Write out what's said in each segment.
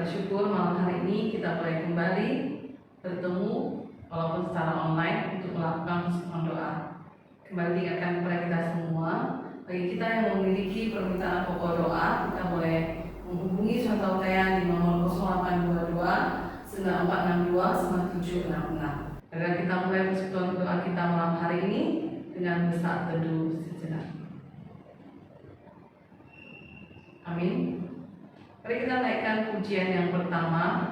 bersyukur malam hari ini kita boleh kembali bertemu walaupun secara online untuk melakukan persekutuan doa. Kembali diingatkan kepada kita semua, bagi kita yang memiliki permintaan pokok doa, kita boleh menghubungi Santa Utaya di nomor 0822 9462 9766. Agar kita mulai persekutuan doa kita malam hari ini dengan bersaat teduh sejenak. Amin. Mari kita naikkan pujian yang pertama,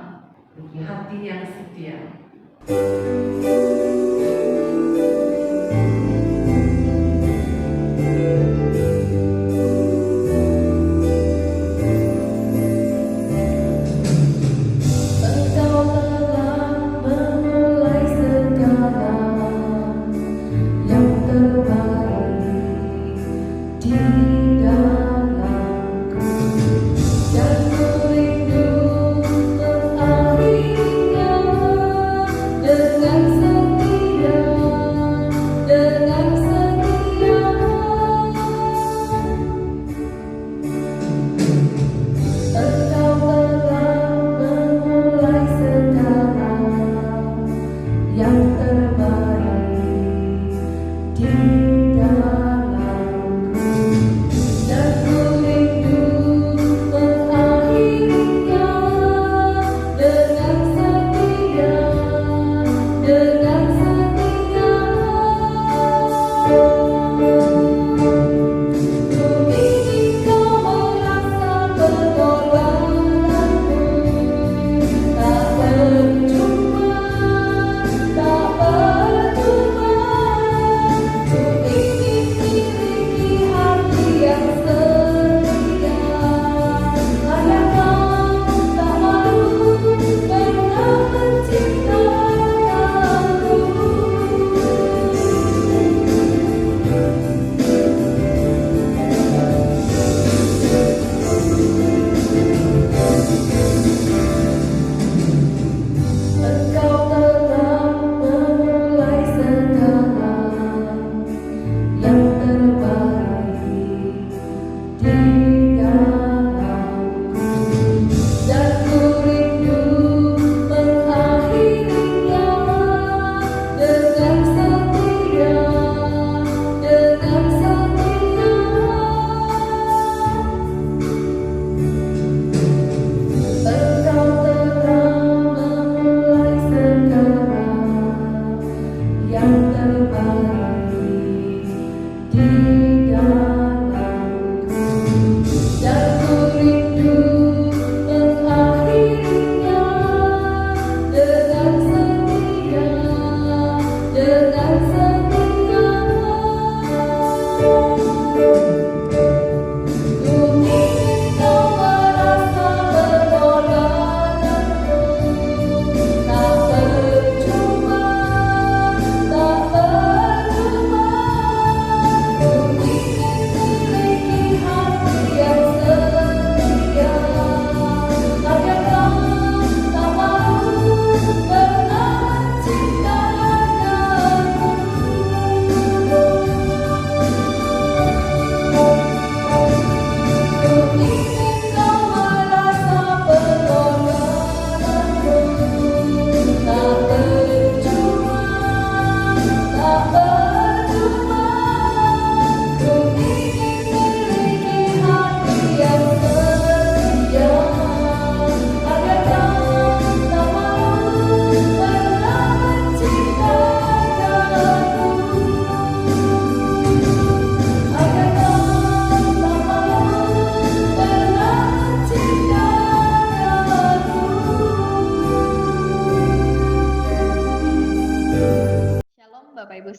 hati yang setia.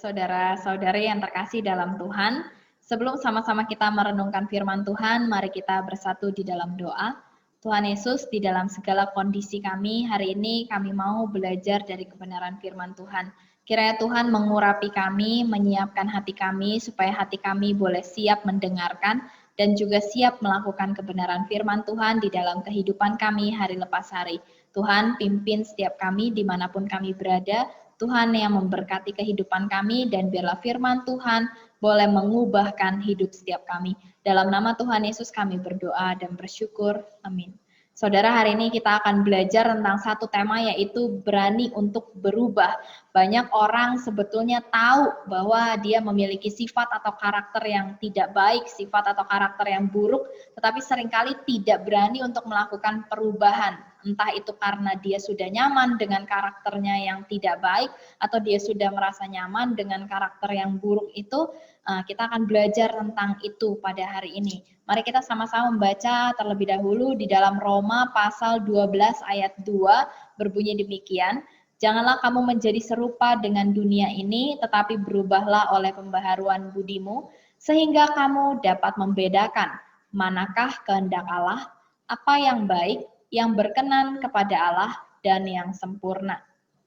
Saudara-saudari yang terkasih dalam Tuhan, sebelum sama-sama kita merenungkan firman Tuhan, mari kita bersatu di dalam doa. Tuhan Yesus, di dalam segala kondisi kami, hari ini kami mau belajar dari kebenaran firman Tuhan. Kiranya Tuhan mengurapi kami, menyiapkan hati kami, supaya hati kami boleh siap mendengarkan, dan juga siap melakukan kebenaran firman Tuhan di dalam kehidupan kami hari lepas hari. Tuhan, pimpin setiap kami dimanapun kami berada, Tuhan yang memberkati kehidupan kami, dan biarlah firman Tuhan boleh mengubahkan hidup setiap kami. Dalam nama Tuhan Yesus kami berdoa dan bersyukur. Amin. Saudara, hari ini kita akan belajar tentang satu tema, yaitu berani untuk berubah. Banyak orang sebetulnya tahu bahwa dia memiliki sifat atau karakter yang tidak baik, sifat atau karakter yang buruk, tetapi seringkali tidak berani untuk melakukan perubahan. Entah itu karena dia sudah nyaman dengan karakternya yang tidak baik, atau dia sudah merasa nyaman dengan karakter yang buruk itu. Kita akan belajar tentang itu pada hari ini. Mari kita sama-sama membaca terlebih dahulu di dalam Roma pasal 12 ayat 2, berbunyi demikian. Janganlah kamu menjadi serupa dengan dunia ini, tetapi berubahlah oleh pembaharuan budimu, sehingga kamu dapat membedakan manakah kehendak Allah, apa yang baik, yang berkenan kepada Allah, dan yang sempurna.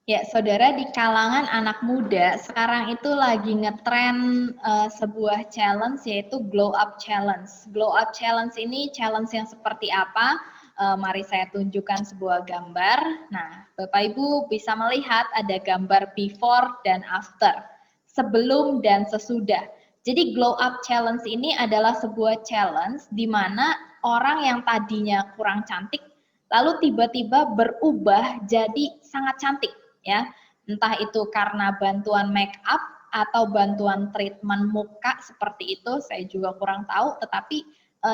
Ya, saudara, di kalangan anak muda sekarang itu lagi ngetren sebuah challenge, yaitu Glow Up Challenge. Glow Up Challenge ini challenge yang seperti apa? Mari saya tunjukkan sebuah gambar. Nah, Bapak Ibu bisa melihat ada gambar before dan after, sebelum dan sesudah. Jadi Glow Up Challenge ini adalah sebuah challenge di mana orang yang tadinya kurang cantik lalu tiba-tiba berubah jadi sangat cantik, ya. Entah itu karena bantuan make up atau bantuan treatment muka seperti itu, saya juga kurang tahu, tetapi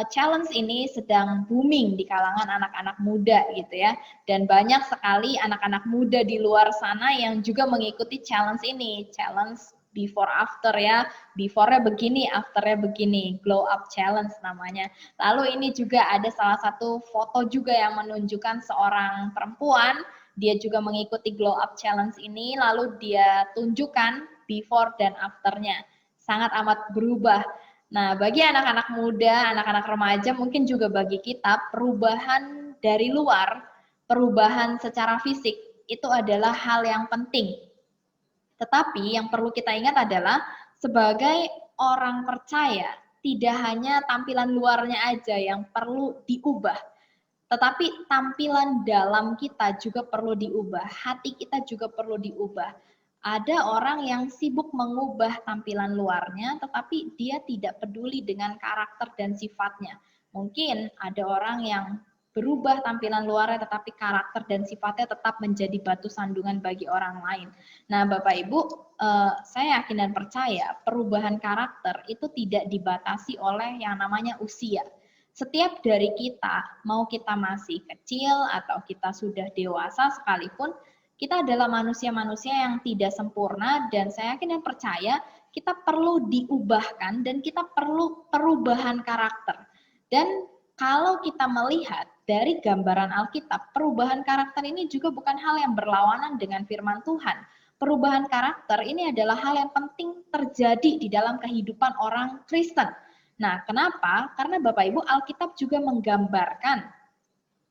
challenge ini sedang booming di kalangan anak-anak muda gitu ya. Dan banyak sekali anak-anak muda di luar sana yang juga mengikuti challenge ini, challenge before after ya, before-nya begini, after-nya begini, glow up challenge namanya. Lalu ini juga ada salah satu foto juga yang menunjukkan seorang perempuan, dia juga mengikuti glow up challenge ini, lalu dia tunjukkan before dan after-nya. Sangat amat berubah. Nah, bagi anak-anak muda, anak-anak remaja, mungkin juga bagi kita, perubahan dari luar, perubahan secara fisik, itu adalah hal yang penting. Tetapi yang perlu kita ingat adalah sebagai orang percaya, tidak hanya tampilan luarnya aja yang perlu diubah, tetapi tampilan dalam kita juga perlu diubah, hati kita juga perlu diubah. Ada orang yang sibuk mengubah tampilan luarnya, tetapi dia tidak peduli dengan karakter dan sifatnya. Mungkin ada orang yang berubah tampilan luarnya, tetapi karakter dan sifatnya tetap menjadi batu sandungan bagi orang lain. Nah, Bapak Ibu, saya yakin dan percaya perubahan karakter itu tidak dibatasi oleh yang namanya usia. Setiap dari kita, mau kita masih kecil atau kita sudah dewasa sekalipun, kita adalah manusia-manusia yang tidak sempurna, dan saya yakin dan percaya kita perlu diubahkan dan kita perlu perubahan karakter. Dan kalau kita melihat dari gambaran Alkitab, perubahan karakter ini juga bukan hal yang berlawanan dengan firman Tuhan. Perubahan karakter ini adalah hal yang penting terjadi di dalam kehidupan orang Kristen. Nah, kenapa? Karena Bapak Ibu, Alkitab juga menggambarkan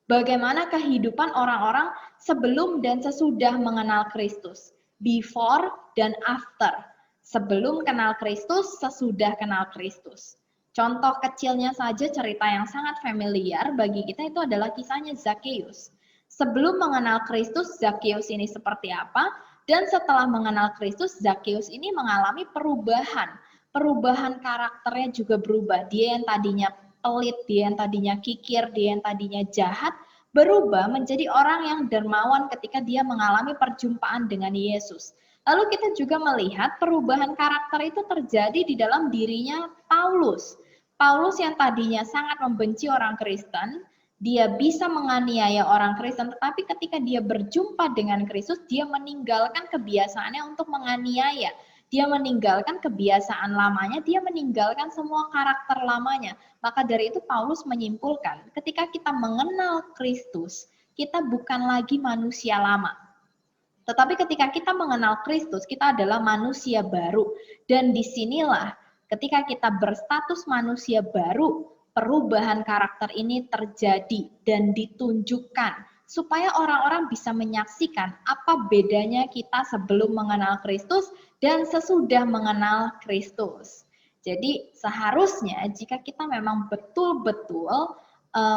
bagaimana kehidupan orang-orang sebelum dan sesudah mengenal Kristus. Before dan after. Sebelum kenal Kristus, sesudah kenal Kristus. Contoh kecilnya saja, cerita yang sangat familiar bagi kita itu adalah kisahnya Zakheus. Sebelum mengenal Kristus, Zakheus ini seperti apa? Dan setelah mengenal Kristus, Zakheus ini mengalami perubahan. Perubahan karakternya juga berubah. Dia yang tadinya pelit, dia yang tadinya kikir, dia yang tadinya jahat, berubah menjadi orang yang dermawan ketika dia mengalami perjumpaan dengan Yesus. Lalu kita juga melihat perubahan karakter itu terjadi di dalam dirinya Paulus. Paulus yang tadinya sangat membenci orang Kristen, dia bisa menganiaya orang Kristen, tetapi ketika dia berjumpa dengan Kristus, dia meninggalkan kebiasaannya untuk menganiaya. Dia meninggalkan kebiasaan lamanya, dia meninggalkan semua karakter lamanya. Maka dari itu Paulus menyimpulkan, ketika kita mengenal Kristus, kita bukan lagi manusia lama. Tetapi ketika kita mengenal Kristus, kita adalah manusia baru. Dan disinilah ketika kita berstatus manusia baru, perubahan karakter ini terjadi dan ditunjukkan supaya orang-orang bisa menyaksikan apa bedanya kita sebelum mengenal Kristus dan sesudah mengenal Kristus. Jadi seharusnya jika kita memang betul-betul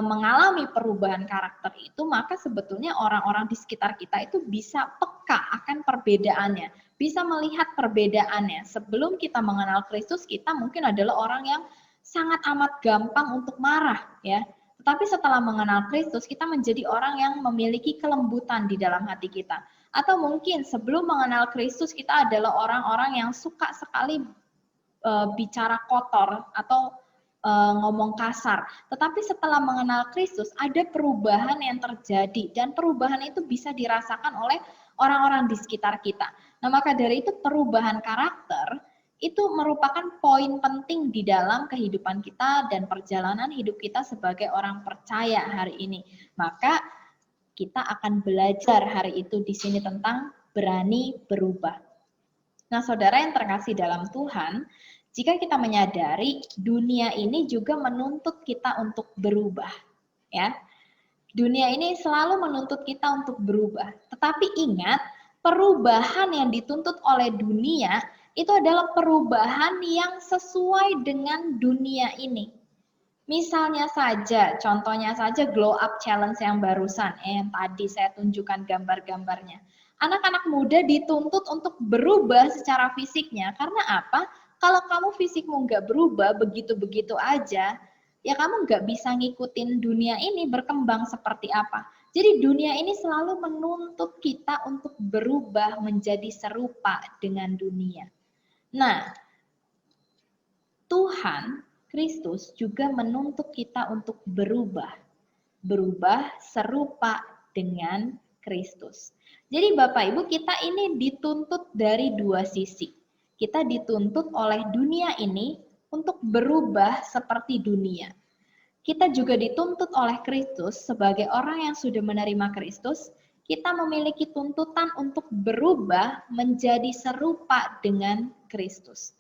mengalami perubahan karakter itu, maka sebetulnya orang-orang di sekitar kita itu bisa peka akan perbedaannya, bisa melihat perbedaannya. Sebelum kita mengenal Kristus, kita mungkin adalah orang yang sangat amat gampang untuk marah, ya. Tetapi setelah mengenal Kristus, kita menjadi orang yang memiliki kelembutan di dalam hati kita. Atau mungkin sebelum mengenal Kristus, kita adalah orang-orang yang suka sekali bicara kotor atau ngomong kasar. Tetapi setelah mengenal Kristus, ada perubahan yang terjadi. Dan perubahan itu bisa dirasakan oleh orang-orang di sekitar kita. Nah, maka dari itu perubahan karakter itu merupakan poin penting di dalam kehidupan kita dan perjalanan hidup kita sebagai orang percaya hari ini. Maka kita akan belajar hari itu di sini tentang berani berubah. Nah, saudara yang terkasih dalam Tuhan, jika kita menyadari dunia ini juga menuntut kita untuk berubah, ya. Dunia ini selalu menuntut kita untuk berubah. Tetapi ingat, perubahan yang dituntut oleh dunia itu adalah perubahan yang sesuai dengan dunia ini. Misalnya saja, contohnya saja glow up challenge yang barusan, yang tadi saya tunjukkan gambar-gambarnya. Anak-anak muda dituntut untuk berubah secara fisiknya, karena apa? Kalau kamu fisikmu nggak berubah begitu-begitu aja, ya kamu nggak bisa ngikutin dunia ini berkembang seperti apa. Jadi dunia ini selalu menuntut kita untuk berubah menjadi serupa dengan dunia. Nah, Tuhan Kristus juga menuntut kita untuk berubah serupa dengan Kristus. Jadi Bapak Ibu, kita ini dituntut dari dua sisi. Kita dituntut oleh dunia ini untuk berubah seperti dunia. Kita juga dituntut oleh Kristus sebagai orang yang sudah menerima Kristus. Kita memiliki tuntutan untuk berubah menjadi serupa dengan Kristus.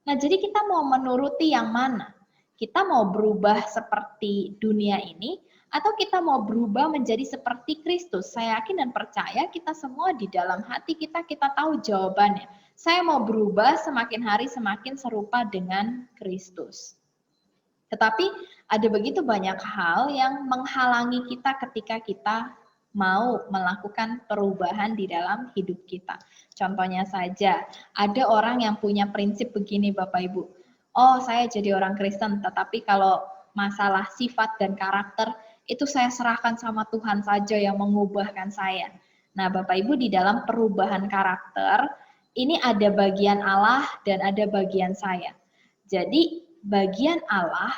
Nah, jadi kita mau menuruti yang mana? Kita mau berubah seperti dunia ini, atau kita mau berubah menjadi seperti Kristus? Saya yakin dan percaya kita semua di dalam hati kita tahu jawabannya. Saya mau berubah semakin hari semakin serupa dengan Kristus. Tetapi ada begitu banyak hal yang menghalangi kita ketika kita mau melakukan perubahan di dalam hidup kita. Contohnya saja, ada orang yang punya prinsip begini Bapak Ibu. Oh, saya jadi orang Kristen, tetapi kalau masalah sifat dan karakter, itu saya serahkan sama Tuhan saja yang mengubahkan saya. Nah, Bapak Ibu, di dalam perubahan karakter, ini ada bagian Allah dan ada bagian saya. Jadi, bagian Allah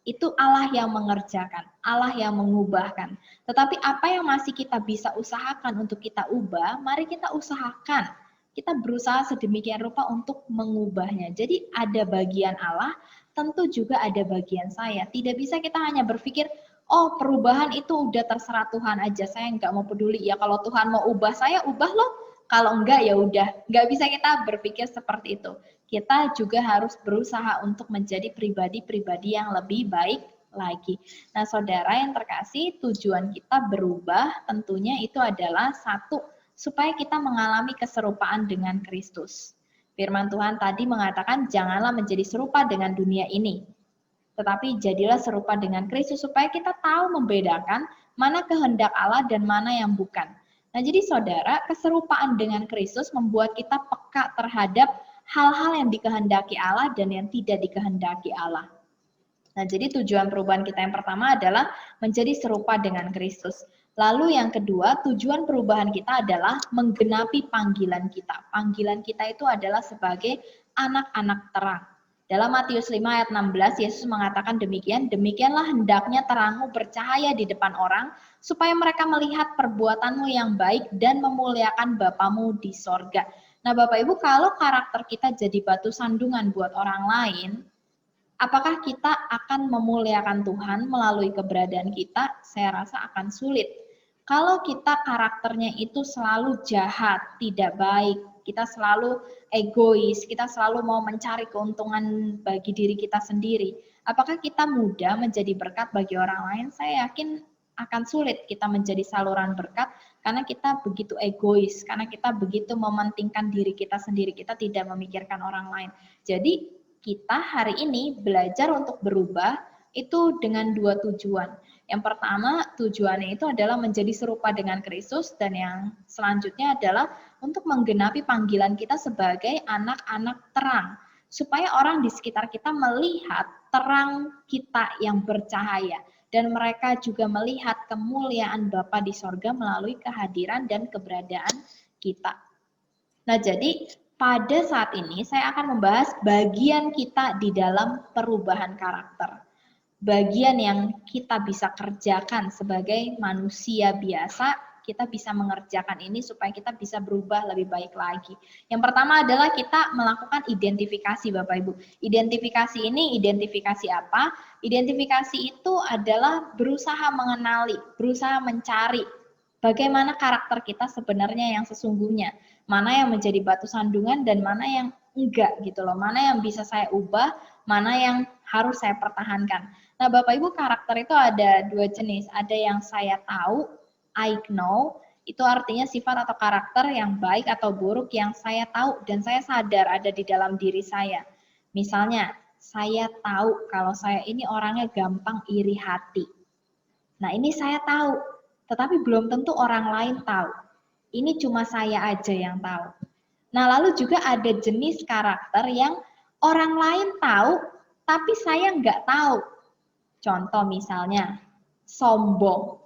itu Allah yang mengerjakan, Allah yang mengubahkan. Tetapi apa yang masih kita bisa usahakan untuk kita ubah, mari kita usahakan. Kita berusaha sedemikian rupa untuk mengubahnya. Jadi ada bagian Allah, tentu juga ada bagian saya. Tidak bisa kita hanya berpikir, oh perubahan itu udah terserah Tuhan aja, saya nggak mau peduli. Ya kalau Tuhan mau ubah saya, ubah loh. Kalau enggak ya udah, nggak bisa kita berpikir seperti itu. Kita juga harus berusaha untuk menjadi pribadi-pribadi yang lebih baik lagi. Nah, saudara yang terkasih, tujuan kita berubah tentunya itu adalah satu, supaya kita mengalami keserupaan dengan Kristus. Firman Tuhan tadi mengatakan, janganlah menjadi serupa dengan dunia ini, tetapi jadilah serupa dengan Kristus, supaya kita tahu membedakan mana kehendak Allah dan mana yang bukan. Nah, jadi saudara, keserupaan dengan Kristus membuat kita peka terhadap hal-hal yang dikehendaki Allah dan yang tidak dikehendaki Allah. Nah, jadi tujuan perubahan kita yang pertama adalah menjadi serupa dengan Kristus. Lalu yang kedua, tujuan perubahan kita adalah menggenapi panggilan kita. Panggilan kita itu adalah sebagai anak-anak terang. Dalam Matius 5 ayat 16, Yesus mengatakan demikian, demikianlah hendaknya terangmu bercahaya di depan orang, supaya mereka melihat perbuatanmu yang baik dan memuliakan Bapamu di sorga. Nah Bapak Ibu, kalau karakter kita jadi batu sandungan buat orang lain, apakah kita akan memuliakan Tuhan melalui keberadaan kita? Saya rasa akan sulit. Kalau kita karakternya itu selalu jahat, tidak baik, kita selalu egois, kita selalu mau mencari keuntungan bagi diri kita sendiri, apakah kita mudah menjadi berkat bagi orang lain? Saya yakin akan sulit kita menjadi saluran berkat karena kita begitu egois, karena kita begitu mementingkan diri kita sendiri, kita tidak memikirkan orang lain. Jadi kita hari ini belajar untuk berubah itu dengan dua tujuan. Yang pertama, tujuannya itu adalah menjadi serupa dengan Kristus, dan yang selanjutnya adalah untuk menggenapi panggilan kita sebagai anak-anak terang, supaya orang di sekitar kita melihat terang kita yang bercahaya. dan mereka juga melihat kemuliaan Bapa di sorga melalui kehadiran dan keberadaan kita. Nah, jadi pada saat ini saya akan membahas bagian kita di dalam perubahan karakter. Bagian yang kita bisa kerjakan sebagai manusia biasa, kita bisa mengerjakan ini supaya kita bisa berubah lebih baik lagi. Yang pertama adalah kita melakukan identifikasi, Bapak Ibu. Identifikasi ini, identifikasi apa? Identifikasi itu adalah berusaha mengenali, berusaha mencari bagaimana karakter kita sebenarnya yang sesungguhnya. Mana yang menjadi batu sandungan dan mana yang enggak gitu loh. Mana yang bisa saya ubah, mana yang harus saya pertahankan. Nah, Bapak Ibu, karakter itu ada dua jenis. Ada yang saya tahu, I know, itu artinya sifat atau karakter yang baik atau buruk yang saya tahu dan saya sadar ada di dalam diri saya. Misalnya, saya tahu kalau saya ini orangnya gampang iri hati. Nah, ini saya tahu, tetapi belum tentu orang lain tahu. Ini cuma saya aja yang tahu. Nah, lalu juga ada jenis karakter yang orang lain tahu, tapi saya nggak tahu. Contoh misalnya, sombong.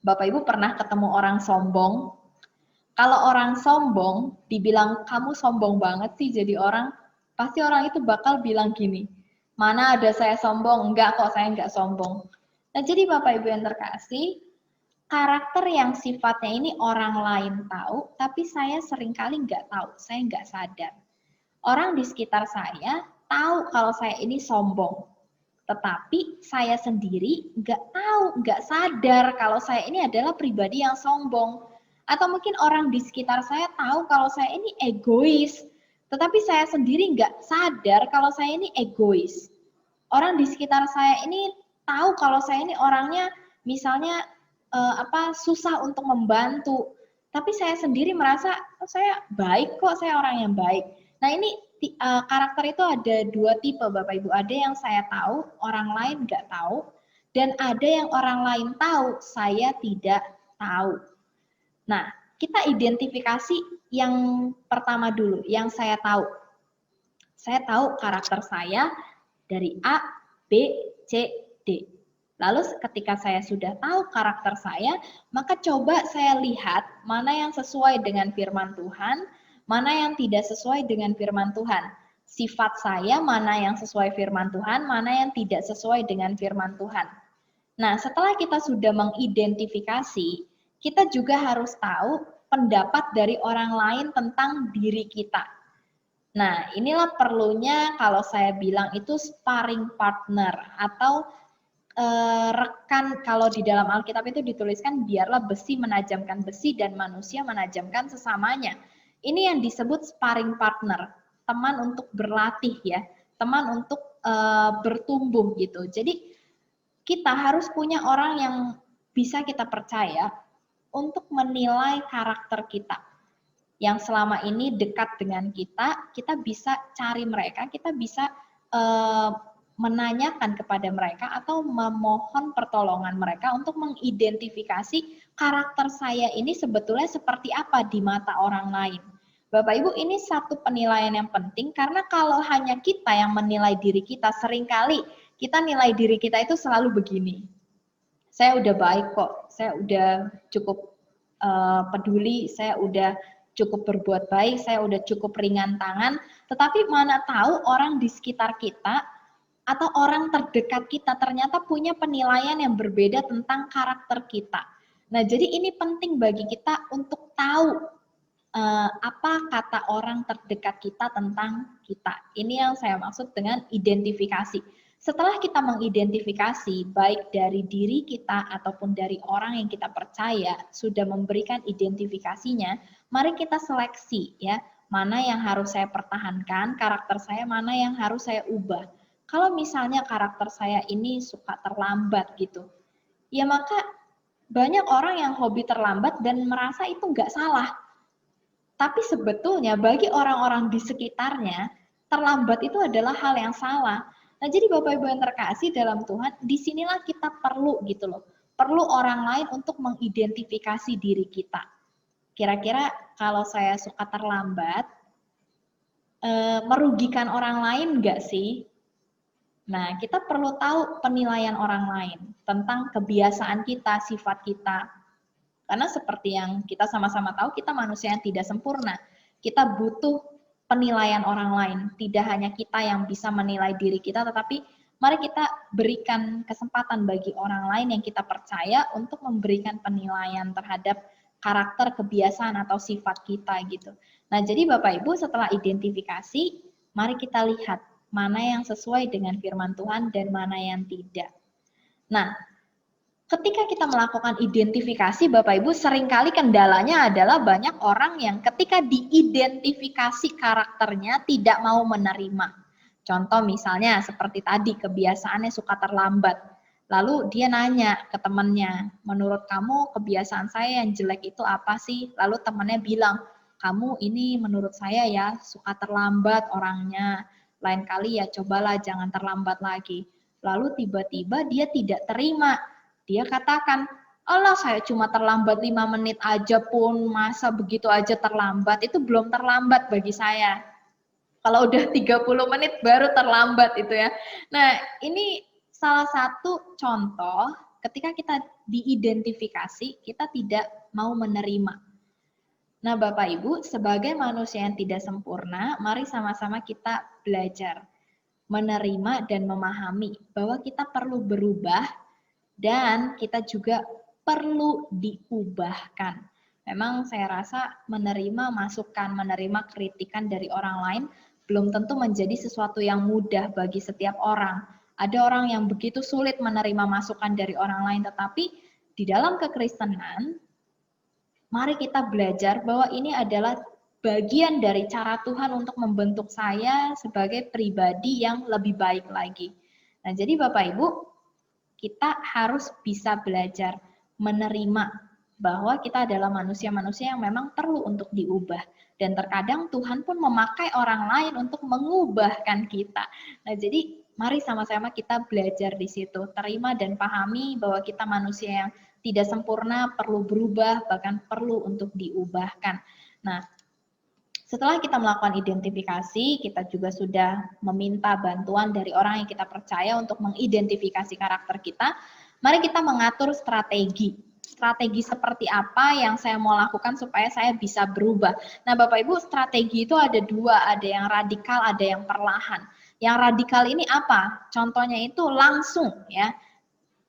Bapak Ibu pernah ketemu orang sombong? Kalau orang sombong, dibilang kamu sombong banget sih jadi orang, pasti orang itu bakal bilang gini, mana ada saya sombong? Enggak kok, saya enggak sombong. Nah, jadi Bapak Ibu yang terkasih, karakter yang sifatnya ini orang lain tahu, tapi saya seringkali enggak tahu, saya enggak sadar. Orang di sekitar saya tahu kalau saya ini sombong, tetapi saya sendiri nggak tahu, nggak sadar kalau saya ini adalah pribadi yang sombong. Atau mungkin orang di sekitar saya tahu kalau saya ini egois, tetapi saya sendiri nggak sadar kalau saya ini egois. Orang di sekitar saya ini tahu kalau saya ini orangnya misalnya susah untuk membantu, tapi saya sendiri merasa oh, saya baik kok, saya orang yang baik. Nah, ini karakter itu ada dua tipe, Bapak Ibu. Ada yang saya tahu, orang lain nggak tahu, dan ada yang orang lain tahu, saya tidak tahu. Nah, kita identifikasi yang pertama dulu, yang saya tahu. Saya tahu karakter saya dari A, B, C, D. Lalu ketika saya sudah tahu karakter saya, maka coba saya lihat mana yang sesuai dengan firman Tuhan, mana yang tidak sesuai dengan firman Tuhan. Sifat saya mana yang sesuai firman Tuhan, mana yang tidak sesuai dengan firman Tuhan. Nah, setelah kita sudah mengidentifikasi, kita juga harus tahu pendapat dari orang lain tentang diri kita. Nah, inilah perlunya kalau saya bilang itu sparring partner atau rekan. Kalau di dalam Alkitab itu dituliskan biarlah besi menajamkan besi dan manusia menajamkan sesamanya. Ini yang disebut sparring partner, teman untuk berlatih ya, teman untuk bertumbuh gitu. Jadi kita harus punya orang yang bisa kita percaya untuk menilai karakter kita. Yang selama ini dekat dengan kita, kita bisa cari mereka, kita bisa menanyakan kepada mereka atau memohon pertolongan mereka untuk mengidentifikasi karakter saya ini sebetulnya seperti apa di mata orang lain. Bapak Ibu, ini satu penilaian yang penting karena kalau hanya kita yang menilai diri kita, seringkali kita nilai diri kita itu selalu begini. Saya udah baik kok, saya udah cukup peduli, saya udah cukup berbuat baik, saya udah cukup ringan tangan, tetapi mana tahu orang di sekitar kita atau orang terdekat kita ternyata punya penilaian yang berbeda tentang karakter kita. Nah, jadi ini penting bagi kita untuk tahu apa kata orang terdekat kita tentang kita. Ini yang saya maksud dengan identifikasi. Setelah kita mengidentifikasi baik dari diri kita ataupun dari orang yang kita percaya sudah memberikan identifikasinya, mari kita seleksi ya, mana yang harus saya pertahankan, karakter saya mana yang harus saya ubah. Kalau misalnya karakter saya ini suka terlambat gitu, ya maka banyak orang yang hobi terlambat dan merasa itu nggak salah. Tapi sebetulnya bagi orang-orang di sekitarnya, terlambat itu adalah hal yang salah. Nah, jadi Bapak Ibu yang terkasih dalam Tuhan, disinilah kita perlu gitu loh. Perlu orang lain untuk mengidentifikasi diri kita. Kira-kira kalau saya suka terlambat, merugikan orang lain nggak sih? Nah, kita perlu tahu penilaian orang lain tentang kebiasaan kita, sifat kita. Karena seperti yang kita sama-sama tahu, kita manusia yang tidak sempurna. Kita butuh penilaian orang lain. Tidak hanya kita yang bisa menilai diri kita, tetapi mari kita berikan kesempatan bagi orang lain yang kita percaya untuk memberikan penilaian terhadap karakter, kebiasaan, atau sifat kita gitu. Nah, jadi Bapak Ibu setelah identifikasi, mari kita lihat mana yang sesuai dengan firman Tuhan dan mana yang tidak. Nah, ketika kita melakukan identifikasi, Bapak Ibu, seringkali kendalanya adalah banyak orang yang ketika diidentifikasi karakternya tidak mau menerima. Contoh misalnya seperti tadi, kebiasaannya suka terlambat. Lalu dia nanya ke temannya, menurut kamu kebiasaan saya yang jelek itu apa sih? Lalu temannya bilang, kamu ini menurut saya ya suka terlambat orangnya. Lain kali ya cobalah jangan terlambat lagi. Lalu tiba-tiba dia tidak terima. Dia katakan, Allah saya cuma terlambat 5 menit aja pun, masa begitu aja terlambat, itu belum terlambat bagi saya. Kalau udah 30 menit baru terlambat itu ya. Nah ini salah satu contoh ketika kita diidentifikasi, kita tidak mau menerima. Nah Bapak Ibu, sebagai manusia yang tidak sempurna, mari sama-sama kita belajar menerima dan memahami bahwa kita perlu berubah dan kita juga perlu diubahkan. Memang saya rasa menerima masukan, menerima kritikan dari orang lain belum tentu menjadi sesuatu yang mudah bagi setiap orang. Ada orang yang begitu sulit menerima masukan dari orang lain, tetapi di dalam kekristenan, mari kita belajar bahwa ini adalah bagian dari cara Tuhan untuk membentuk saya sebagai pribadi yang lebih baik lagi. Nah, jadi Bapak Ibu, kita harus bisa belajar menerima bahwa kita adalah manusia-manusia yang memang perlu untuk diubah. Dan terkadang Tuhan pun memakai orang lain untuk mengubahkan kita. Nah, jadi mari sama-sama kita belajar di situ. Terima dan pahami bahwa kita manusia yang tidak sempurna, perlu berubah, bahkan perlu untuk diubahkan. Nah, setelah kita melakukan identifikasi, kita juga sudah meminta bantuan dari orang yang kita percaya untuk mengidentifikasi karakter kita. Mari kita mengatur strategi. Strategi seperti apa yang saya mau lakukan supaya saya bisa berubah. Nah, Bapak Ibu, strategi itu ada dua, ada yang radikal, ada yang perlahan. Yang radikal ini apa? Contohnya itu langsung ya.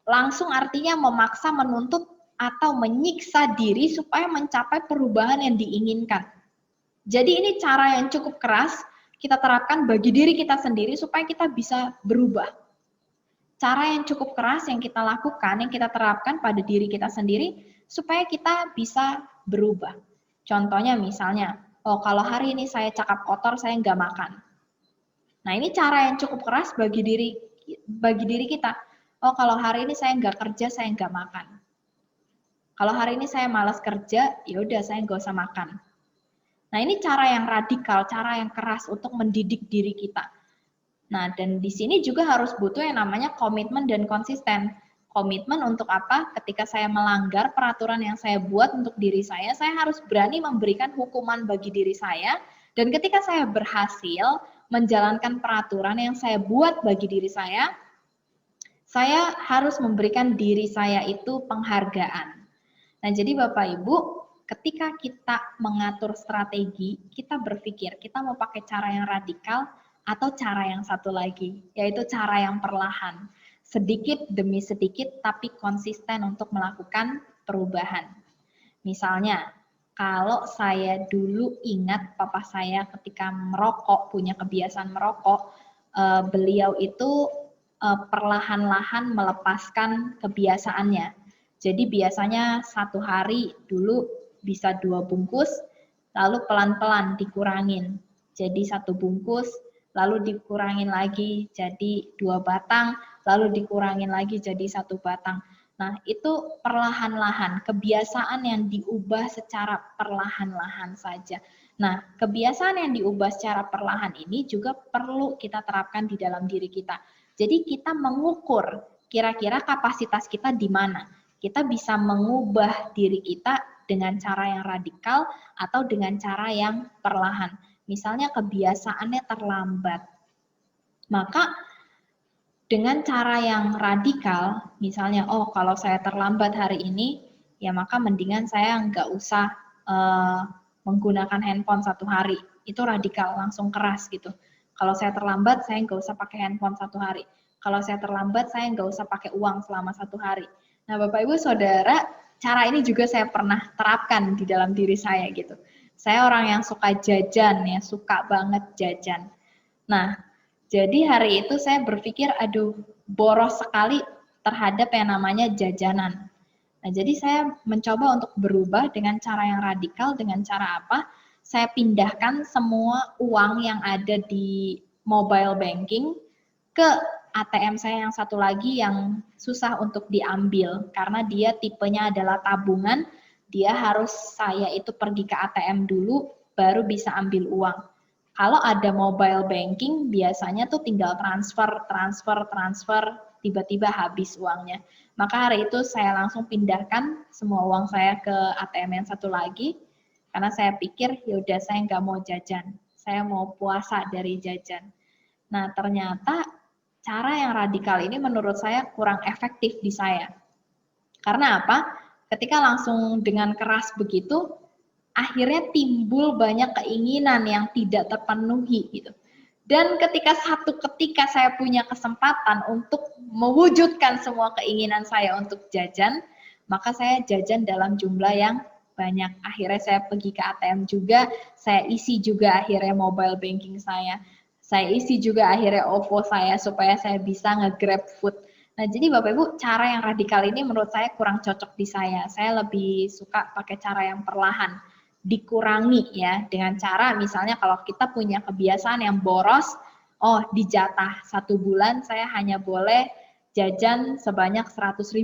Langsung artinya memaksa, menuntut atau menyiksa diri supaya mencapai perubahan yang diinginkan. Jadi ini cara yang cukup keras kita terapkan bagi diri kita sendiri supaya kita bisa berubah. Cara yang cukup keras yang kita lakukan, yang kita terapkan pada diri kita sendiri supaya kita bisa berubah. Contohnya misalnya, oh kalau hari ini saya cakap kotor, saya nggak makan. Nah ini cara yang cukup keras bagi diri kita. Oh kalau hari ini saya nggak kerja, saya nggak makan. Kalau hari ini saya malas kerja, ya udah saya nggak usah makan. Nah, ini cara yang radikal, cara yang keras untuk mendidik diri kita. Nah, dan di sini juga harus butuh yang namanya komitmen dan konsisten. Komitmen untuk apa? Ketika saya melanggar peraturan yang saya buat untuk diri saya harus berani memberikan hukuman bagi diri saya. Dan ketika saya berhasil menjalankan peraturan yang saya buat bagi diri saya harus memberikan diri saya itu penghargaan. Nah, jadi Bapak Ibu, ketika kita mengatur strategi, kita berpikir kita mau pakai cara yang radikal atau cara yang satu lagi, yaitu cara yang perlahan. Sedikit demi sedikit tapi konsisten untuk melakukan perubahan. Misalnya, kalau saya dulu ingat papa saya ketika merokok, punya kebiasaan merokok, beliau itu perlahan-lahan melepaskan kebiasaannya. Jadi biasanya satu hari dulu bisa 2 bungkus, lalu pelan-pelan dikurangin. Jadi 1 bungkus, lalu dikurangin lagi jadi 2 batang, lalu dikurangin lagi jadi 1 batang. Nah, itu perlahan-lahan, kebiasaan yang diubah secara perlahan-lahan saja. Nah, kebiasaan yang diubah secara perlahan ini juga perlu kita terapkan di dalam diri kita. Jadi kita mengukur kira-kira kapasitas kita di mana. Kita bisa mengubah diri kita dengan cara yang radikal atau dengan cara yang perlahan. Misalnya kebiasaannya terlambat. Maka dengan cara yang radikal, misalnya, oh kalau saya terlambat hari ini, ya maka mendingan saya nggak usah menggunakan handphone 1 hari. Itu radikal, langsung keras gitu. Kalau saya terlambat, saya nggak usah pakai handphone 1 hari. Kalau saya terlambat, saya nggak usah pakai uang selama 1 hari. Nah, Bapak Ibu Saudara, cara ini juga saya pernah terapkan di dalam diri saya gitu. Saya orang yang suka jajan ya, suka banget jajan. Nah, jadi hari itu saya berpikir, aduh, boros sekali terhadap yang namanya jajanan. Nah, jadi saya mencoba untuk berubah dengan cara yang radikal, dengan cara apa? Saya pindahkan semua uang yang ada di mobile banking ke ATM saya yang satu lagi yang susah untuk diambil karena dia tipenya adalah tabungan, dia harus saya itu pergi ke ATM dulu baru bisa ambil uang. Kalau ada mobile banking biasanya tuh tinggal transfer, tiba-tiba habis uangnya. Maka hari itu saya langsung pindahkan semua uang saya ke ATM yang satu lagi karena saya pikir ya udah saya nggak mau jajan, saya mau puasa dari jajan. Nah, ternyata cara yang radikal ini menurut saya kurang efektif di saya. Karena apa? Ketika langsung dengan keras begitu, akhirnya timbul banyak keinginan yang tidak terpenuhi gitu. Dan ketika saya punya kesempatan untuk mewujudkan semua keinginan saya untuk jajan, maka saya jajan dalam jumlah yang banyak. Akhirnya saya pergi ke ATM juga, saya isi juga akhirnya mobile banking saya. Saya isi juga akhirnya OVO saya supaya saya bisa nge-grab food. Nah, jadi Bapak Ibu, cara yang radikal ini menurut saya kurang cocok di saya. Saya lebih suka pakai cara yang perlahan, dikurangi ya, dengan cara misalnya kalau kita punya kebiasaan yang boros, oh di jatah 1 bulan saya hanya boleh jajan sebanyak 100.000.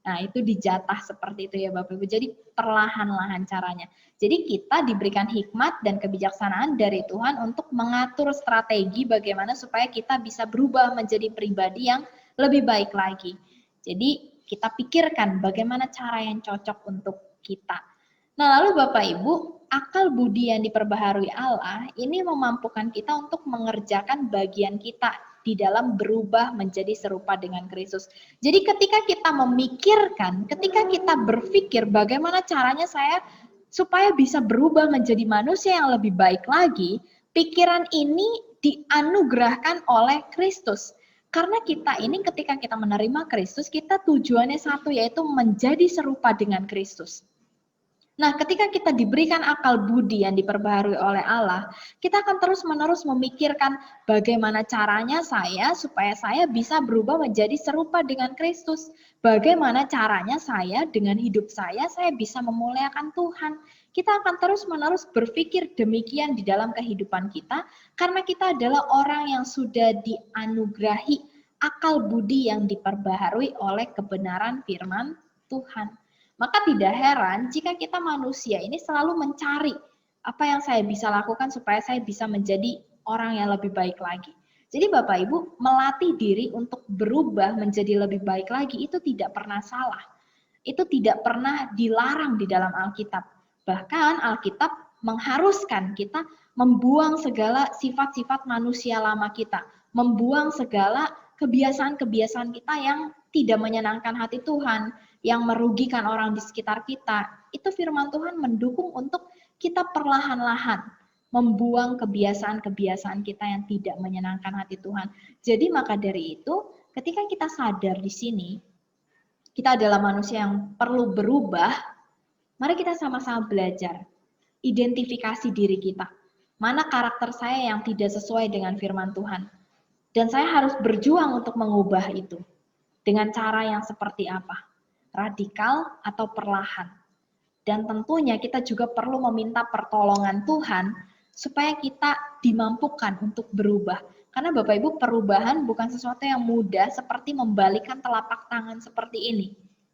Nah, itu dijatah seperti itu ya Bapak Ibu. Jadi perlahan-lahan caranya. Jadi kita diberikan hikmat dan kebijaksanaan dari Tuhan untuk mengatur strategi bagaimana supaya kita bisa berubah menjadi pribadi yang lebih baik lagi. Jadi kita pikirkan bagaimana cara yang cocok untuk kita. Nah, lalu Bapak Ibu, akal budi yang diperbaharui Allah ini memampukan kita untuk mengerjakan bagian kita di dalam berubah menjadi serupa dengan Kristus. Jadi ketika kita memikirkan, ketika kita berpikir bagaimana caranya saya supaya bisa berubah menjadi manusia yang lebih baik lagi, pikiran ini dianugerahkan oleh Kristus. Karena kita ini ketika kita menerima Kristus, kita tujuannya satu yaitu menjadi serupa dengan Kristus. Nah, ketika kita diberikan akal budi yang diperbaharui oleh Allah, kita akan terus-menerus memikirkan bagaimana caranya supaya saya bisa berubah menjadi serupa dengan Kristus. Bagaimana caranya dengan hidup saya bisa memuliakan Tuhan. Kita akan terus-menerus berpikir demikian di dalam kehidupan kita, karena kita adalah orang yang sudah dianugerahi akal budi yang diperbaharui oleh kebenaran firman Tuhan. Maka tidak heran jika kita manusia ini selalu mencari apa yang saya bisa lakukan supaya saya bisa menjadi orang yang lebih baik lagi. Jadi Bapak Ibu, melatih diri untuk berubah menjadi lebih baik lagi itu tidak pernah salah. Itu tidak pernah dilarang di dalam Alkitab. Bahkan Alkitab mengharuskan kita membuang segala sifat-sifat manusia lama kita, membuang segala kebiasaan-kebiasaan kita yang tidak menyenangkan hati Tuhan, yang merugikan orang di sekitar kita. Itu firman Tuhan mendukung untuk kita perlahan-lahan membuang kebiasaan-kebiasaan kita yang tidak menyenangkan hati Tuhan. Jadi maka dari itu, ketika kita sadar di sini, kita adalah manusia yang perlu berubah, mari kita sama-sama belajar. Identifikasi diri kita. Mana karakter saya yang tidak sesuai dengan firman Tuhan. Dan saya harus berjuang untuk mengubah itu. Dengan cara yang seperti apa? Radikal atau perlahan. Dan tentunya kita juga perlu meminta pertolongan Tuhan supaya kita dimampukan untuk berubah. Karena Bapak Ibu, perubahan bukan sesuatu yang mudah seperti membalikkan telapak tangan seperti ini.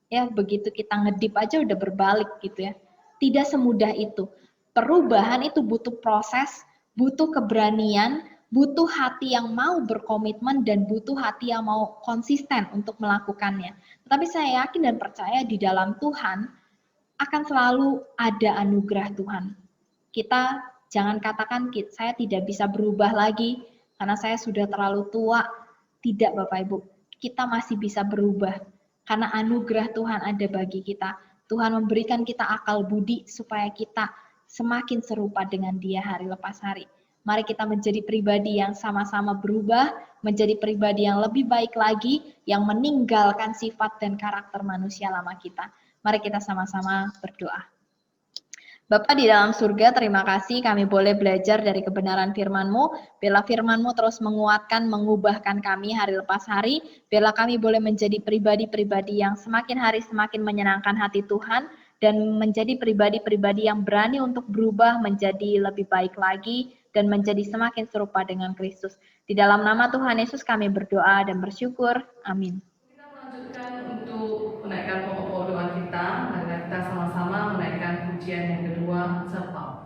Ya, begitu kita ngedip aja udah berbalik gitu ya. Tidak semudah itu. Perubahan itu butuh proses, butuh keberanian, butuh hati yang mau berkomitmen dan butuh hati yang mau konsisten untuk melakukannya. Tetapi saya yakin dan percaya di dalam Tuhan akan selalu ada anugerah Tuhan. Kita jangan katakan saya tidak bisa berubah lagi karena saya sudah terlalu tua, Tidak Bapak Ibu, kita masih bisa berubah karena anugerah Tuhan ada bagi kita. Tuhan memberikan kita akal budi supaya kita semakin serupa dengan Dia hari lepas hari. Mari kita menjadi pribadi yang sama-sama berubah, menjadi pribadi yang lebih baik lagi, yang meninggalkan sifat dan karakter manusia lama kita. Mari kita sama-sama berdoa. Bapa di dalam surga, terima kasih kami boleh belajar dari kebenaran firman-Mu. Biarlah firman-Mu terus menguatkan, mengubahkan kami hari lepas hari. Biarlah kami boleh menjadi pribadi-pribadi yang semakin hari semakin menyenangkan hati Tuhan, dan menjadi pribadi-pribadi yang berani untuk berubah menjadi lebih baik lagi, dan menjadi semakin serupa dengan Kristus. Di dalam nama Tuhan Yesus kami berdoa dan bersyukur. Amin. Kita melanjutkan untuk menaikkan pokok doa kita. Mari kita sama-sama menaikkan pujian yang kedua, serta.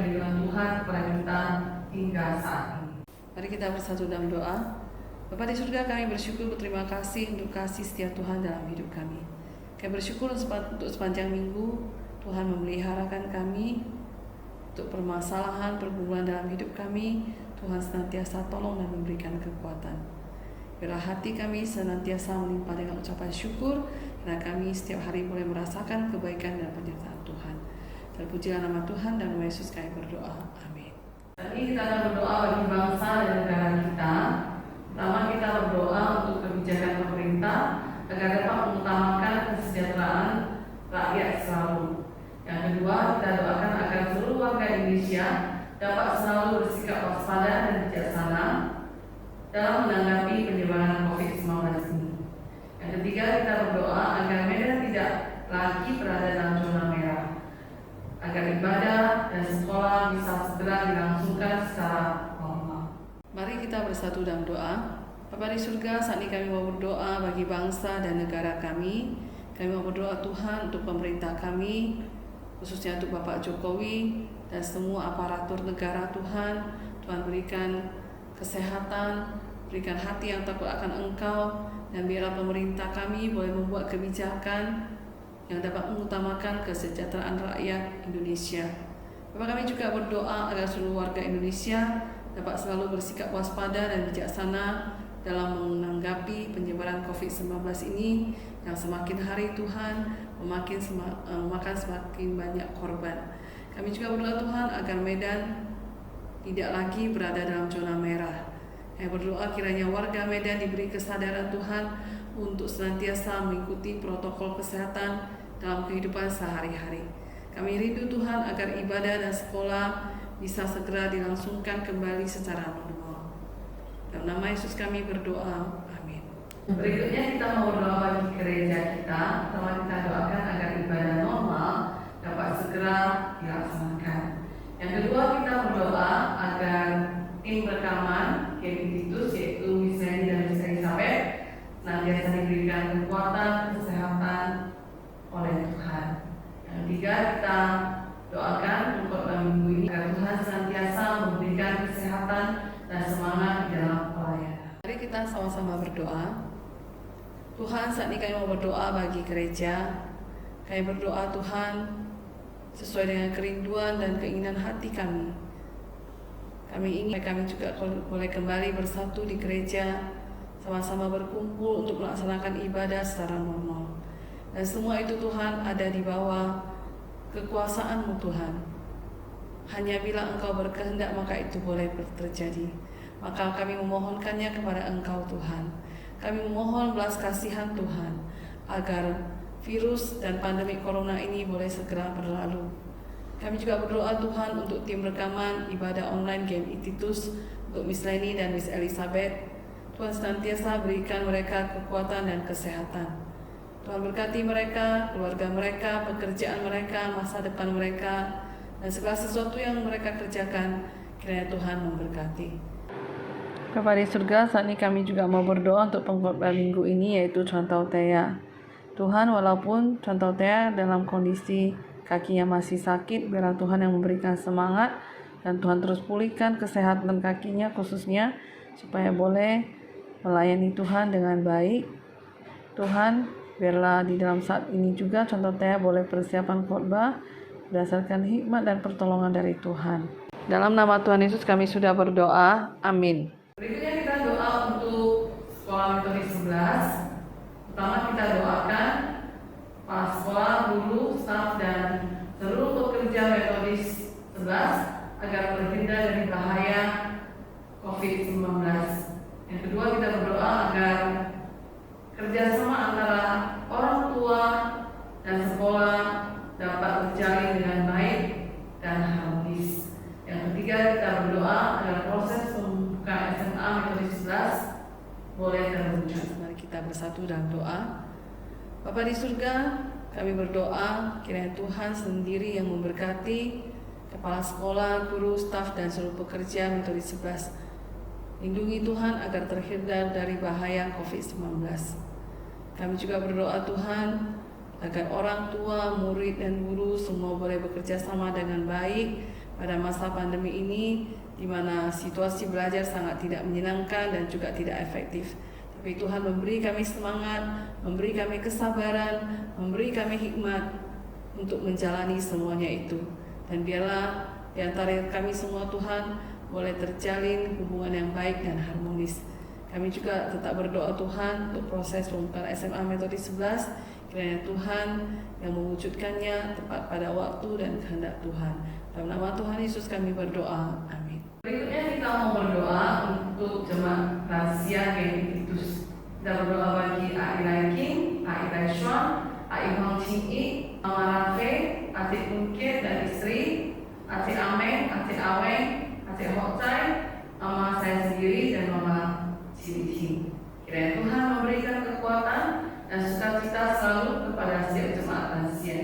perlindungan Tuhan kepada kita hingga saat ini. Mari kita bersatu dalam doa. Bapa di surga, kami bersyukur berterima kasih untuk kasih setia Tuhan dalam hidup kami. Kami bersyukur untuk sepanjang minggu Tuhan memeliharakan kami, untuk permasalahan, pergumulan dalam hidup kami, Tuhan senantiasa tolong dan memberikan kekuatan. Biarlah hati kami senantiasa melimpah dengan ucapan syukur, karena kami setiap hari boleh merasakan kebaikan dan penyertaan Tuhan. Terpujilah nama Tuhan dan nama Yesus kami berdoa. Amin. Saat ini kita akan berdoa bagi bangsa dan negara kita. Pertama, kita berdoa untuk kebijakan pemerintah agar dapat mengutamakan kesejahteraan rakyat selalu. Yang kedua, kita doakan agar seluruh warga Indonesia dapat selalu bersikap waspada dan bijaksana dalam menanggapi penyebaran COVID-19 ini. Yang ketiga, kita berdoa agar Medan tidak lagi berada dalam zona merah, agar ibadah dan sekolah bisa segera dilangsungkan secara normal. Mari kita bersatu dalam doa. Bapa di surga, saat ini kami mau berdoa bagi bangsa dan negara kami. Kami mau berdoa Tuhan untuk pemerintah kami, khususnya untuk Bapak Jokowi dan semua aparatur negara Tuhan. Tuhan berikan kesehatan, berikan hati yang takut akan Engkau, dan biarlah pemerintah kami boleh membuat kebijakan yang dapat mengutamakan kesejahteraan rakyat Indonesia. Bapak, kami juga berdoa agar seluruh warga Indonesia dapat selalu bersikap waspada dan bijaksana dalam menanggapi penyebaran COVID-19 ini yang semakin hari Tuhan memakan semakin banyak korban. Kami juga berdoa Tuhan agar Medan tidak lagi berada dalam zona merah. Kami berdoa kiranya warga Medan diberi kesadaran Tuhan untuk senantiasa mengikuti protokol kesehatan dalam kehidupan sehari-hari. Kami rindu Tuhan agar ibadah dan sekolah bisa segera dilangsungkan kembali secara normal. Dalam nama Yesus kami berdoa. Amin. Berikutnya kita mau berdoa bagi gereja kita. Pertama, kita doakan agar ibadah normal dapat segera dilaksanakan. Yang kedua, kita berdoa agar tim rekaman Titus, yaitu Miss Leni dan Miss Elizabeth, senantiasa diberikan kekuatan, kesehatan oleh Tuhan. Yang ketiga, kita doakan untuk minggu ini agar Tuhan senantiasa memberikan kesehatan dan semangat di dalam pelayanan. Mari kita sama-sama berdoa. Tuhan, saat ini kami mau berdoa bagi gereja. Kami berdoa Tuhan sesuai dengan kerinduan dan keinginan hati kami. Kami ingin kami juga boleh kembali bersatu di gereja, sama-sama berkumpul untuk melaksanakan ibadah secara normal. Dan semua itu Tuhan ada di bawah kekuasaan-Mu Tuhan. Hanya bila Engkau berkehendak maka itu boleh terjadi. Maka kami memohonkannya kepada Engkau Tuhan. Kami memohon belas kasihan Tuhan agar virus dan pandemi corona ini boleh segera berlalu. Kami juga berdoa Tuhan untuk tim rekaman ibadah online Game Titus, untuk Miss Leni dan Miss Elizabeth. Tuhan senantiasa berikan mereka kekuatan dan kesehatan. Tuhan berkati mereka, keluarga mereka, pekerjaan mereka, masa depan mereka, dan segala sesuatu yang mereka kerjakan, kiranya Tuhan memberkati. Bapa di surga, saat ini kami juga mau berdoa untuk pengkhotbah minggu ini, yaitu Chuan Tautea. Tuhan, walaupun Chuan Tautea dalam kondisi kakinya masih sakit, biarlah Tuhan yang memberikan semangat, dan Tuhan terus pulihkan kesehatan kakinya khususnya, supaya boleh melayani Tuhan dengan baik. Tuhan, biarlah di dalam saat ini juga Chuan Tautea boleh persiapan khotbah berdasarkan hikmat dan pertolongan dari Tuhan. Dalam nama Tuhan Yesus kami sudah berdoa. Amin. Berikutnya kita doa untuk sekolah metodis 11. Pertama, kita doakan para sekolah, guru, staf, dan seluruh pekerja metodis 11 agar terhindar dari bahaya COVID-19. Yang kedua, kita berdoa agar kerjasama antara orang tua dan sekolah dapat terjalin dengan baik dan harmonis. Yang ketiga, kita berdoa agar proses pembukaan SMA metodis 11 boleh terwujud. Mari kita bersatu dalam doa. Bapa di surga, kami berdoa kiranya Tuhan sendiri yang memberkati kepala sekolah, guru, staf, dan seluruh pekerja metodis 11. Lindungi Tuhan agar terhindar dari bahaya COVID-19. Kami juga berdoa Tuhan agar orang tua, murid, dan guru semua boleh bekerja sama dengan baik, pada masa pandemi ini, di mana situasi belajar sangat tidak menyenangkan dan juga tidak efektif. Tapi Tuhan memberi kami semangat, memberi kami kesabaran, memberi kami hikmat untuk menjalani semuanya itu. Dan biarlah di antara kami semua Tuhan boleh terjalin hubungan yang baik dan harmonis. Kami juga tetap berdoa Tuhan untuk proses pembukaan SMA Metodis 11, kiranya Tuhan yang mewujudkannya tepat pada waktu dan kehendak Tuhan. Dalam nama Tuhan Yesus kami berdoa, amin. Berikutnya kita mau berdoa untuk jemaat rahasia Genetitus. Kita berdoa bagi Ai King, Ai Sean, Ai Hong Ching I, Mama Rafe, Atik Mungkit dan istri, Atik Ameng, Atik Aweng, Atik Hokcai, Mama saya sendiri dan Mama Cili. Kiranya Tuhan memberikan kekuatan dan sukacita selalu kepada setiap jemaat lansia.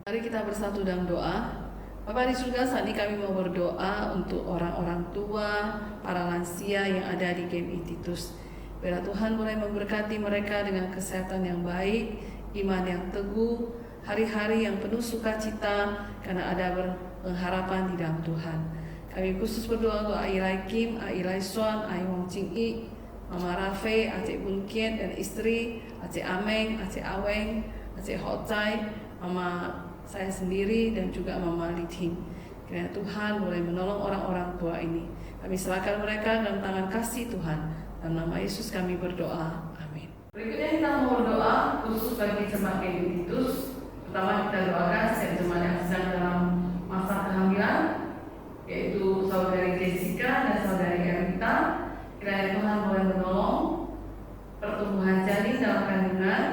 Mari kita bersatu dalam doa. Bapa di surga, saat ini kami mau berdoa untuk orang-orang tua, para lansia yang ada di Genetitus. Biar Tuhan mulai memberkati mereka dengan kesehatan yang baik, iman yang teguh, hari-hari yang penuh sukacita karena ada pengharapan di dalam Tuhan. Kami khusus berdoa untuk Ai Kim, Ai Suan, Ai Hong Ching I, Mama Rafe, Acik Bunkiet dan istri, Acik Ameng, Acik Aweng, Acik Hokcai, Mama saya sendiri dan juga Mama Liting. Kiranya Tuhan boleh menolong orang-orang tua ini. Kami serahkan mereka dalam tangan kasih Tuhan. Dalam nama Yesus kami berdoa. Amin. Berikutnya kita mau berdoa khusus bagi jemaat Genetitus. Pertama kita doakan setiap jemaat yang sedang dalam masa kehamilan, yaitu saudari Jessica dan saudari Erita. Kiranya Tuhan boleh menolong pertumbuhan janin dalam kandungan,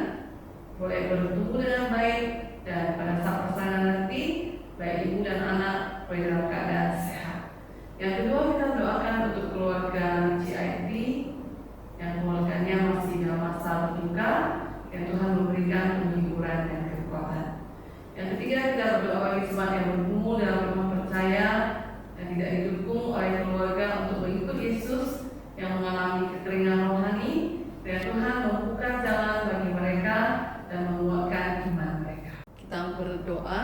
boleh bertumbuh dengan baik, dan pada saat persalinan nanti baik ibu dan anak boleh dalam keadaan sehat. Yang kedua kita doakan untuk keluarga GIT yang keluarganya masih dalam masa berduka, yang Tuhan memberikan penghiburan dan kekuatan. Yang ketiga kita berdoa bagi jemaat yang bergumul dalam rumah percaya dan tidak didukung oleh keluarga untuk mengikut Yesus yang mengalami kekeringan rohani. Biar Tuhan membuka jalan bagi mereka dan menguatkan iman mereka. Kita berdoa.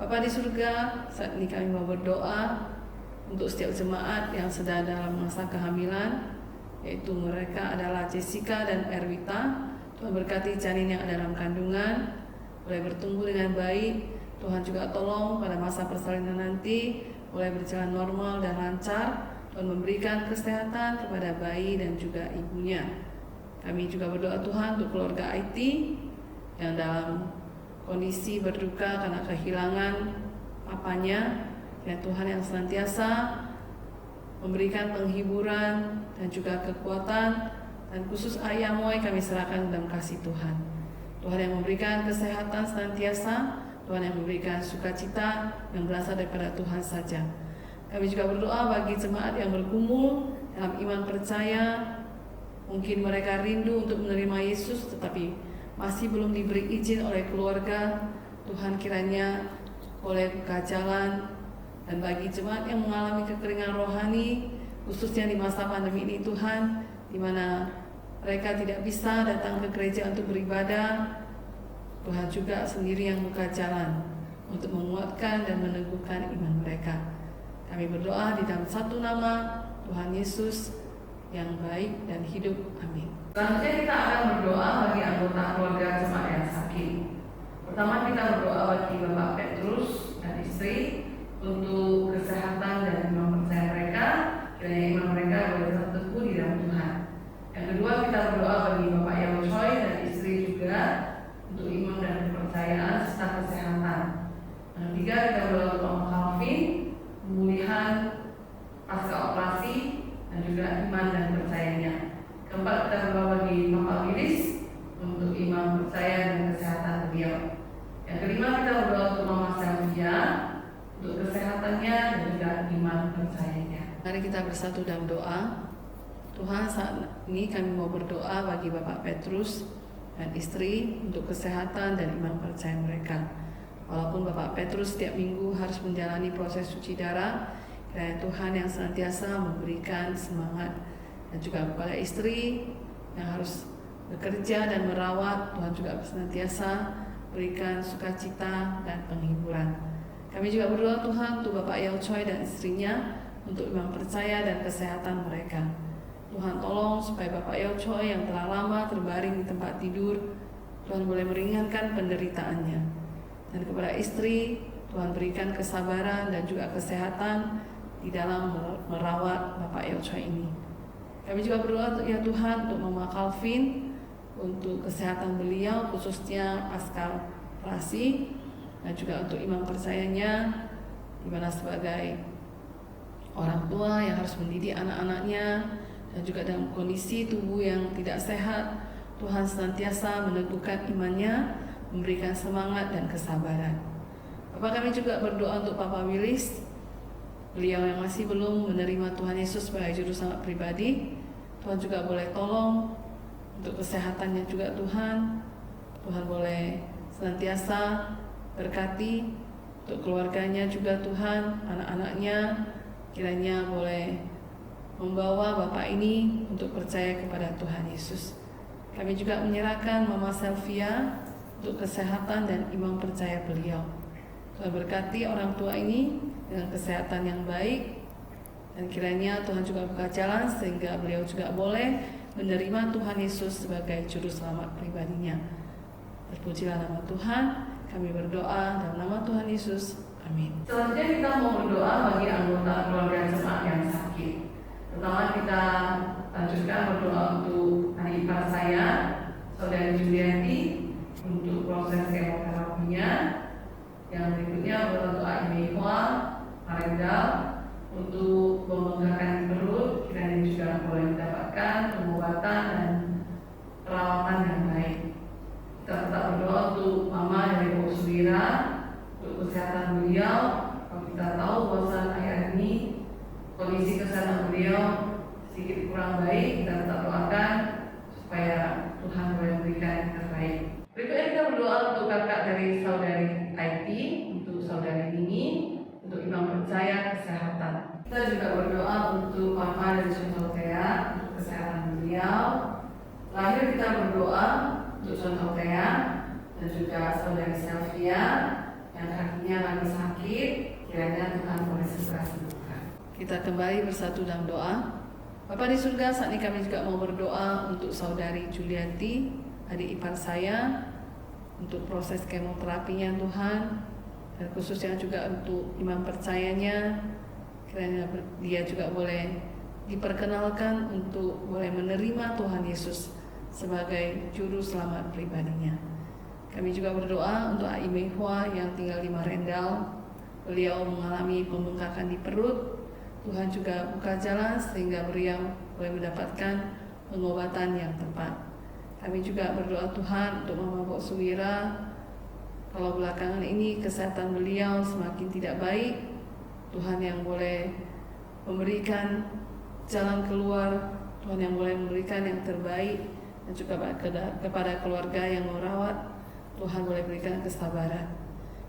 Bapa di surga, saat ini kami mau berdoa untuk setiap jemaat yang sedang dalam masa kehamilan, yaitu mereka adalah Jessica dan Erwita. Tuhan berkati janin yang ada dalam kandungan boleh bertumbuh dengan baik. Tuhan juga tolong pada masa persalinan nanti boleh berjalan normal dan lancar. Tuhan memberikan kesehatan kepada bayi dan juga ibunya. Kami juga berdoa Tuhan untuk keluarga IT yang dalam kondisi berduka karena kehilangan papanya. Ya Tuhan yang senantiasa memberikan penghiburan dan juga kekuatan, dan khusus Ayah Moy kami serahkan dalam kasih Tuhan. Tuhan yang memberikan kesehatan senantiasa, Tuhan yang memberikan sukacita yang berasal daripada Tuhan saja. Kami juga berdoa bagi jemaat yang bergumul dalam iman percaya. Mungkin mereka rindu untuk menerima Yesus tetapi masih belum diberi izin oleh keluarga. Tuhan kiranya boleh buka jalan. Dan bagi jemaat yang mengalami kekeringan rohani, khususnya di masa pandemi ini Tuhan, di mana mereka tidak bisa datang ke gereja untuk beribadah, Tuhan juga sendiri yang buka jalan untuk menguatkan dan meneguhkan iman mereka. Kami berdoa di dalam satu nama Tuhan Yesus yang baik dan hidup. Amin. Selanjutnya kita akan berdoa bagi anggota keluarga jemaat yang sakit. Pertama kita berdoa bagi Bapak Petrus dan istri untuk kesehatan dan iman percaya mereka, kiranya iman mereka boleh tetap teguh di dalam Tuhan. Yang kedua kita berdoa bagi Bapak Yang Choi dan istri juga untuk iman dan kepercayaan serta kesehatan. Yang ketiga kita berdoa untuk Om Calvin, pemulihan pasca operasi dan juga iman dan percayanya. Keempat kita berdoa bagi Bapak Willis untuk iman percaya dan kesehatan beliau. Yang kelima kita berdoa untuk Mama Sylvia untuk kesehatannya dan juga iman percayanya. Mari kita bersatu dalam doa. Tuhan, saat ini kami mau berdoa bagi Bapak Petrus dan istri untuk kesehatan dan iman percaya mereka. Walaupun Bapak Petrus setiap minggu harus menjalani proses cuci darah, kiranya Tuhan yang senantiasa memberikan semangat, dan juga kepada istri yang harus bekerja dan merawat, Tuhan juga senantiasa berikan sukacita dan penghiburan. Kami juga berdoa Tuhan untuk Bapak Yao Choi dan istrinya, untuk iman percaya dan kesehatan mereka. Tuhan tolong supaya Bapak Yao Choi yang telah lama terbaring di tempat tidur, Tuhan boleh meringankan penderitaannya. Dan kepada istri, Tuhan berikan kesabaran dan juga kesehatan di dalam merawat Bapak Yao Choi ini. Kami juga berdoa ya Tuhan untuk Mama Calvin, untuk kesehatan beliau khususnya pasca operasi, dan juga untuk iman percayanya, di mana sebagai orang tua yang harus mendidik anak-anaknya, dan juga dalam kondisi tubuh yang tidak sehat, Tuhan senantiasa menentukan imannya, memberikan semangat dan kesabaran. Bapak, kami juga berdoa untuk Papa Willis, beliau yang masih belum menerima Tuhan Yesus sebagai juru selamat pribadi. Tuhan juga boleh tolong untuk kesehatannya juga Tuhan. Tuhan boleh senantiasa berkati untuk keluarganya juga Tuhan, anak-anaknya, kiranya boleh membawa Bapak ini untuk percaya kepada Tuhan Yesus. Kami juga menyerahkan Mama Selvia untuk kesehatan dan iman percaya beliau. Tuhan berkati orang tua ini dengan kesehatan yang baik, dan kiranya Tuhan juga buka jalan sehingga beliau juga boleh menerima Tuhan Yesus sebagai juru selamat pribadinya. Terpujilah nama Tuhan. Kami berdoa dalam nama Tuhan Yesus. Amin. Selanjutnya kita mau berdoa bagi anggota keluarga jemaat yang sakit. Pertama kita lanjutkan berdoa untuk adik ipar saya, Saudari Julianti, untuk proses kemoterapinya. Yang berikutnya berdoa untuk Aimee Hua, Marendal, untuk pembengkakan perut, kiranya juga boleh mendapatkan pengobatan dan perawatan yang baik. Kita tetap berdoa untuk Mama dari Bu Suwira, untuk kesehatan beliau. Kalau kita tahu bahwa akhir ini kondisi kesehatan beliau sedikit kurang baik, kita tetap doakan supaya Tuhan boleh memberikan yang terbaik. Berikutnya kita berdoa untuk kakak dari Saudari IT, untuk Saudari Nini, untuk imam percaya kesehatan. Kita juga berdoa untuk Papa dari Contohea, untuk kesehatan beliau. Lahir kita berdoa untuk Contohea dan juga Saudari Selvia yang kakinya lagi sakit, kiranya Tuhan boleh segera sembuhkan. Kita kembali bersatu dalam doa. Bapa di surga, saat ini kami juga mau berdoa untuk Saudari Julianti, adik ipar saya, untuk proses kemoterapinya Tuhan, dan khususnya juga untuk iman percayanya, kiranya dia juga boleh diperkenalkan untuk boleh menerima Tuhan Yesus sebagai juru selamat pribadinya. Kami juga berdoa untuk Aimee Hua yang tinggal di Marendal. Beliau mengalami pembengkakan di perut. Tuhan juga buka jalan sehingga beliau boleh mendapatkan pengobatan yang tepat. Kami juga berdoa Tuhan untuk Mama Bok Suwira. Kalau belakangan ini kesehatan beliau semakin tidak baik, Tuhan yang boleh memberikan jalan keluar, Tuhan yang boleh memberikan yang terbaik, dan juga kepada keluarga yang merawat, Tuhan boleh berikan kesabaran.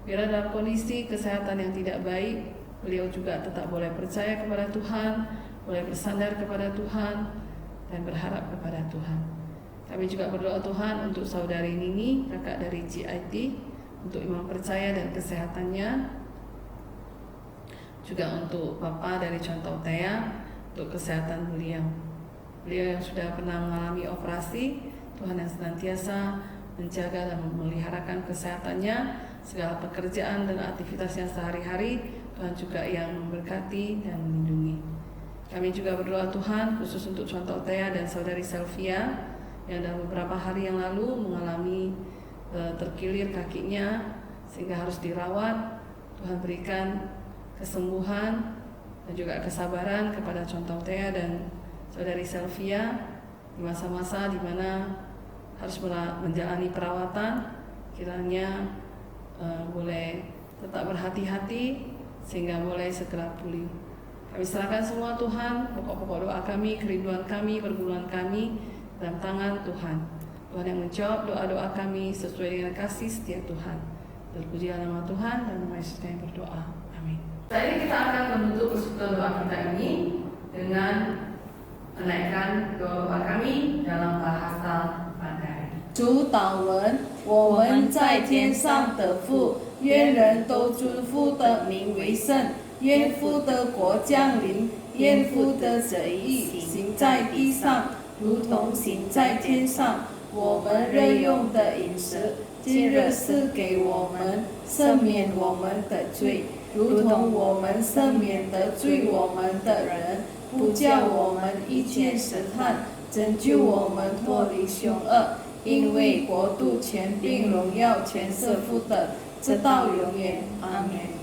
Bila dalam kondisi kesehatan yang tidak baik, beliau juga tetap boleh percaya kepada Tuhan, boleh bersandar kepada Tuhan, dan berharap kepada Tuhan. Kami juga berdoa Tuhan untuk Saudari Nini, kakak dari GIT, untuk iman percaya dan kesehatannya. Juga untuk Papa dari Contohea, untuk kesehatan beliau. Beliau yang sudah pernah mengalami operasi, Tuhan yang senantiasa menjaga dan memeliharakan kesehatannya, segala pekerjaan dan aktivitasnya sehari-hari, Tuhan juga yang memberkati dan melindungi. Kami juga berdoa Tuhan khusus untuk Contohea dan Saudari Selvia yang dalam beberapa hari yang lalu mengalami terkilir kakinya sehingga harus dirawat. Tuhan berikan kesembuhan dan juga kesabaran kepada Contohea dan Saudari Selvia di masa-masa di mana harus menjalani perawatan. Kiranya boleh tetap berhati-hati sehingga boleh segera pulih. Kami serahkan semua Tuhan, pokok-pokok doa kami, kerinduan kami, pergumulan kami dalam tangan Tuhan. Tuhan yang menjawab doa-doa kami sesuai dengan kasih setia Tuhan. Terpujilah nama Tuhan dan nama Yesus yang berdoa. Amin. Saat ini kita akan menutup persekutuan doa kita ini dengan menaikkan doa kami dalam bahasa Mandarin. 主祷文，我们在天上的父，愿人都尊父的名为圣，愿父的国降临，愿父的旨意行在地上，如同行在天上。我们日用的饮食，今日赐给我们，赦免我们的罪，如同我们赦免得罪我们的人，不叫我们遇见试探，拯救我们脱离凶恶。因为国度、权柄、荣耀，全是父的，直到永远。阿们。